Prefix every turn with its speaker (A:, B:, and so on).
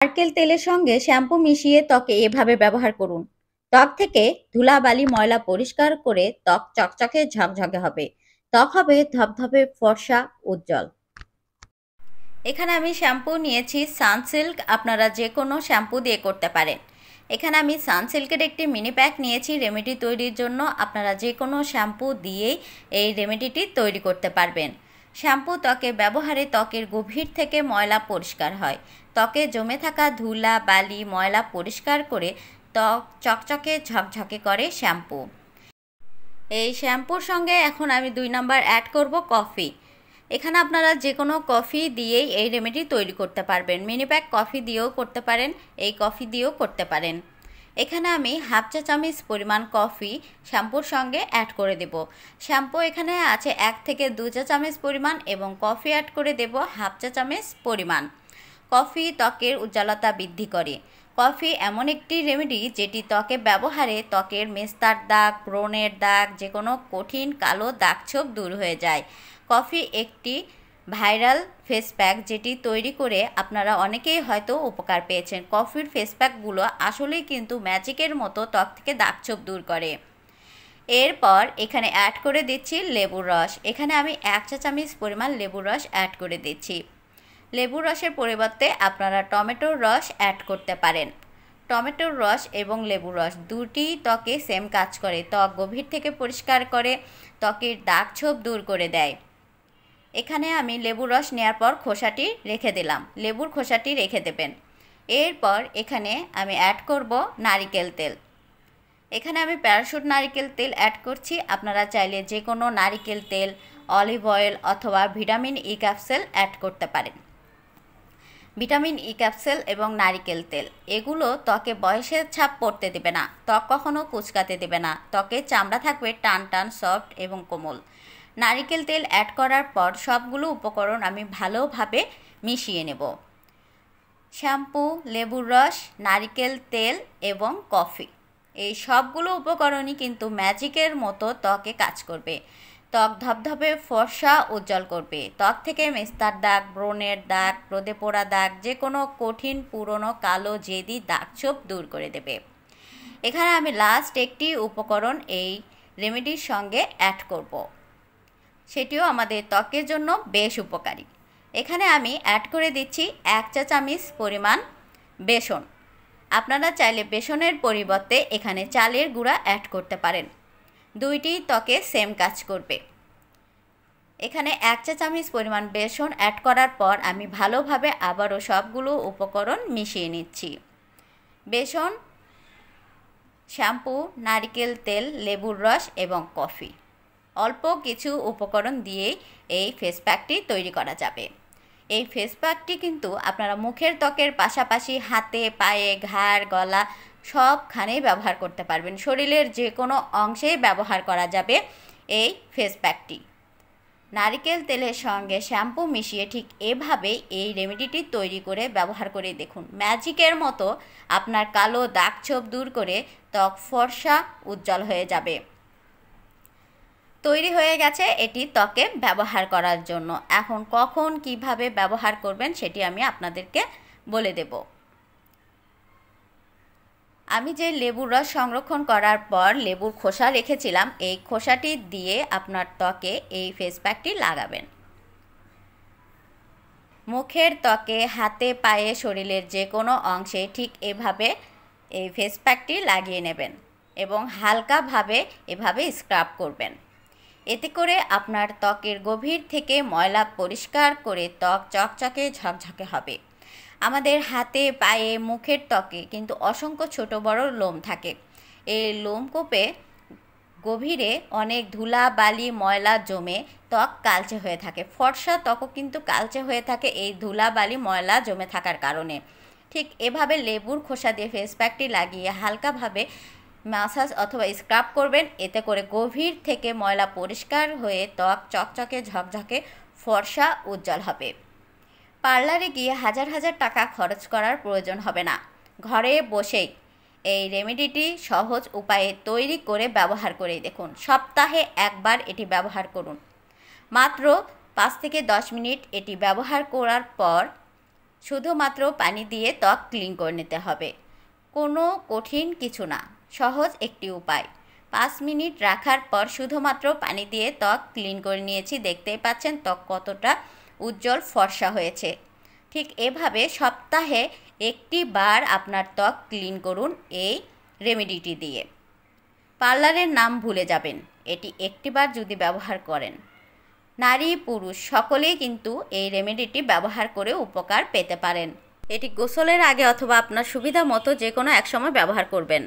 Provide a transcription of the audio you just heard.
A: নারকেল তেলের সঙ্গে শ্যাম্পু মিশিয়ে ত্বকে এভাবে ব্যবহার করুন। ত্বক থেকে ধুলাবালি ময়লা পরিষ্কার করে ত্বক চকচকে ঝকঝকে হবে। ত্বক হবে ধবধবে ফর্সা উজ্জ্বল। এখানে আমি শ্যাম্পু নিয়েছি সানসিল্ক, আপনারা যে কোনো শ্যাম্পু দিয়ে করতে পারেন। এখানে আমি সানসিল্কের একটি মিনি প্যাক নিয়েছি রেমেডি তৈরির জন্য। আপনারা যে কোনো শ্যাম্পু দিয়েই এই রেমেডিটি তৈরি করতে পারবেন। শ্যাম্পু ত্বকে ব্যবহারে ত্বকের গভীর থেকে ময়লা পরিষ্কার হয়। ত্বকে জমে থাকা ধুলা বালি ময়লা পরিষ্কার করে ত্বক চকচকে ঝকঝকে করে শ্যাম্পু। এই শ্যাম্পুর সঙ্গে এখন আমি 2 নাম্বার অ্যাড করব কফি। এখানে আপনারা যে কোনো কফি দিয়েই এই রেমেডি তৈরি করতে পারবেন। মিনি প্যাক কফি দিয়েও করতে পারেন, এই কফি দিয়েও করতে পারেন। এখানে আমি হাফ চা চামচ পরিমাণ কফি শ্যাম্পুর সঙ্গে অ্যাড করে দেব। শ্যাম্পু এখানে আছে 1 থেকে 2 চা চামচ পরিমাণ এবং কফি অ্যাড করে দেব হাফ চা চামচ পরিমাণ। কফি ত্বকের উজ্জ্বলতা বৃদ্ধি করে। কফি এমন একটি রেমেডি যেটি ত্বকে ব্যবহারে ত্বকের মেস্তার দাগ, ব্রণের দাগ, যে কোনো কঠিন কালো দাগছোপ দূর হয়ে যায়। কফি একটি ভাইরাল ফেস প্যাক যেটি তৈরি করে আপনারা অনেকেই হয়তো উপকার পেয়েছেন। কফির ফেস প্যাকগুলো আসলেই কিন্তু ম্যাজিকের মতো ত্বক থেকে দাগছোপ দূর করে। এরপর এখানে অ্যাড করে দিচ্ছি লেবুর রস। এখানে আমি 1 চা চামচ পরিমাণ লেবুর রস অ্যাড করে দিচ্ছি। লেবুর রসের পরিবর্তে আপনারা টমেটোর রস অ্যাড করতে পারেন। টমেটোর রস এবং লেবুর রস দুটি ত্বকে সেম কাজ করে। ত্বক গভীর থেকে পরিষ্কার করে, ত্বকের দাগছোপ দূর করে দেয়। এখানে আমি লেবুর রস নেওয়ার পর খোসাটি রেখে দিলাম। লেবুর খোসাটি রেখে দেবেন। এরপর এখানে আমি অ্যাড করব নারিকেল তেল। এখানে আমি প্যারাশুট নারিকেল তেল অ্যাড করছি। আপনারা চাইলে যে কোনো নারিকেল তেল, অলিভ অয়েল অথবা ভিটামিন ই ক্যাপসুল অ্যাড করতে পারেন। ভিটামিন ই ক্যাপসুল এবং নারিকেল তেল এগুলো ত্বকে বয়সের ছাপ পড়তে দেবে না, ত্বক কখনো কুচকাতে দেবে না। ত্বকের চামড়া থাকবে টান টান, সফট এবং কোমল। নারিকেল তেল অ্যাড করার পর সবগুলো উপকরণ আমি ভালোভাবে মিশিয়ে নেব। শ্যাম্পু, লেবুর রস, নারিকেল তেল এবং কফি, এই সবগুলো উপকরণই কিন্তু ম্যাজিকের মতো ত্বকে কাজ করবে। ত্বক ধবধবে ফর্সা উজ্জ্বল করবে। ত্বক থেকে মেস্তার দাগ, ব্রণের দাগ, রোদে পোড়া দাগ, যে কোনো কঠিন পুরনো কালো জেদি দাগছোপ দূর করে দেবে। এখানে আমি লাস্ট একটি উপকরণ এই রেমেডির সঙ্গে অ্যাড করব, সেটিও আমাদের ত্বকের জন্য বেশ উপকারী। এখানে আমি অ্যাড করে দিচ্ছি 1 চা চামচ পরিমাণ বেসন। আপনারা চাইলে বেসনের পরিবর্তে এখানে চালের গুঁড়া অ্যাড করতে পারেন। দুইটি ত্বকে সেম কাজ করবে। এখানে 1 চা চামচ পরিমাণ বেসন অ্যাড করার পর আমি ভালোভাবে আবারও সবগুলো উপকরণ মিশিয়ে নিচ্ছি। বেসন, শ্যাম্পু, নারিকেল তেল, লেবুর রস এবং কফি, অল্প কিছু উপকরণ দিয়েই এই ফেস প্যাকটি তৈরি করা যাবে। এই ফেস প্যাকটি কিন্তু আপনারা মুখের ত্বকের পাশাপাশি হাতে, পায়ে, ঘাড়, গলা সবখানেই ব্যবহার করতে পারবেন। শরীরের যে কোনো অংশেই ব্যবহার করা যাবে এই ফেস প্যাকটি। নারিকেল তেলের সঙ্গে শ্যাম্পু মিশিয়ে ঠিক এভাবেই এই রেমেডিটি তৈরি করে ব্যবহার করে দেখুন। ম্যাজিকের মতো আপনার কালো দাগছোপ দূর করে ত্বক ফর্সা উজ্জ্বল হয়ে যাবে। তৈরি হয়ে গেছে এটি ত্বকে ব্যবহার করার জন্য। এখন কখন কিভাবে ব্যবহার করবেন সেটি আমি আপনাদেরকে বলে দেব। আমি যে লেবুর রস সংরক্ষণ করার পর লেবুর খোসা রেখেছিলাম, এই খোসাটি দিয়ে আপনার ত্বকে এই ফেস প্যাকটি লাগাবেন। মুখের ত্বকে, হাতে, পায়ে, শরীরের যে কোনো অংশে ঠিক এভাবে এই ফেস প্যাকটি লাগিয়ে নেবেন এবং হালকাভাবে এভাবে স্ক্রাব করবেন। এতে করে আপনার ত্বকের গভীর থেকে ময়লা পরিষ্কার করে ত্বক চকচকে ঝকঝকে হবে। আমাদের হাতে, পায়ে, মুখের ত্বকে কিন্তু অসংখ্য ছোট বড় লোম থাকে। এই লোমকূপে গভীরে অনেক ধুলা বালি ময়লা জমে ত্বক কালচে হয়ে থাকে। ফর্সা ত্বকও কিন্তু কালচে হয়ে থাকে এই ধুলা বালি ময়লা জমে থাকার কারণে। ঠিক এভাবে লেবুর খোসা দিয়ে ফেস প্যাকটি লাগিয়ে হালকাভাবে ম্যাসাজ অথবা স্ক্রাব করবেন। এতে করে গভীর থেকে ময়লা পরিষ্কার হয়ে ত্বক চকচকে ঝকঝকে ফর্সা উজ্জ্বল হবে। পার্লারে গিয়ে হাজার হাজার টাকা খরচ করার প্রয়োজন হবে না। ঘরে বসেই এই রেমেডিটি সহজ উপায়ে তৈরি করে ব্যবহার করে দেখুন। সপ্তাহে একবার এটি ব্যবহার করুন। মাত্র 5 থেকে 10 মিনিট এটি ব্যবহার করার পর শুধুমাত্র পানি দিয়ে ত্বক ক্লিন করে নিতে হবে। কোনো কঠিন কিছু না, সহজ একটি উপায়। 5 মিনিট রাখার পর শুধুমাত্র পানি দিয়ে ত্বক ক্লিন করে নিয়েছি। দেখতেই পাচ্ছেন ত্বক কতটা উজ্জ্বল ফর্সা হয়েছে। ঠিক এভাবে সপ্তাহে একটি বার আপনার ত্বক ক্লিন করুন এই রেমেডিটি দিয়ে। পার্লারের নাম ভুলে যাবেন এটি একটিবার যদি ব্যবহার করেন। নারী পুরুষ সকলেই কিন্তু এই রেমেডিটি ব্যবহার করে উপকার পেতে পারেন। এটি গোসলের আগে অথবা আপনার সুবিধা মতো যে কোনো এক সময় ব্যবহার করবেন।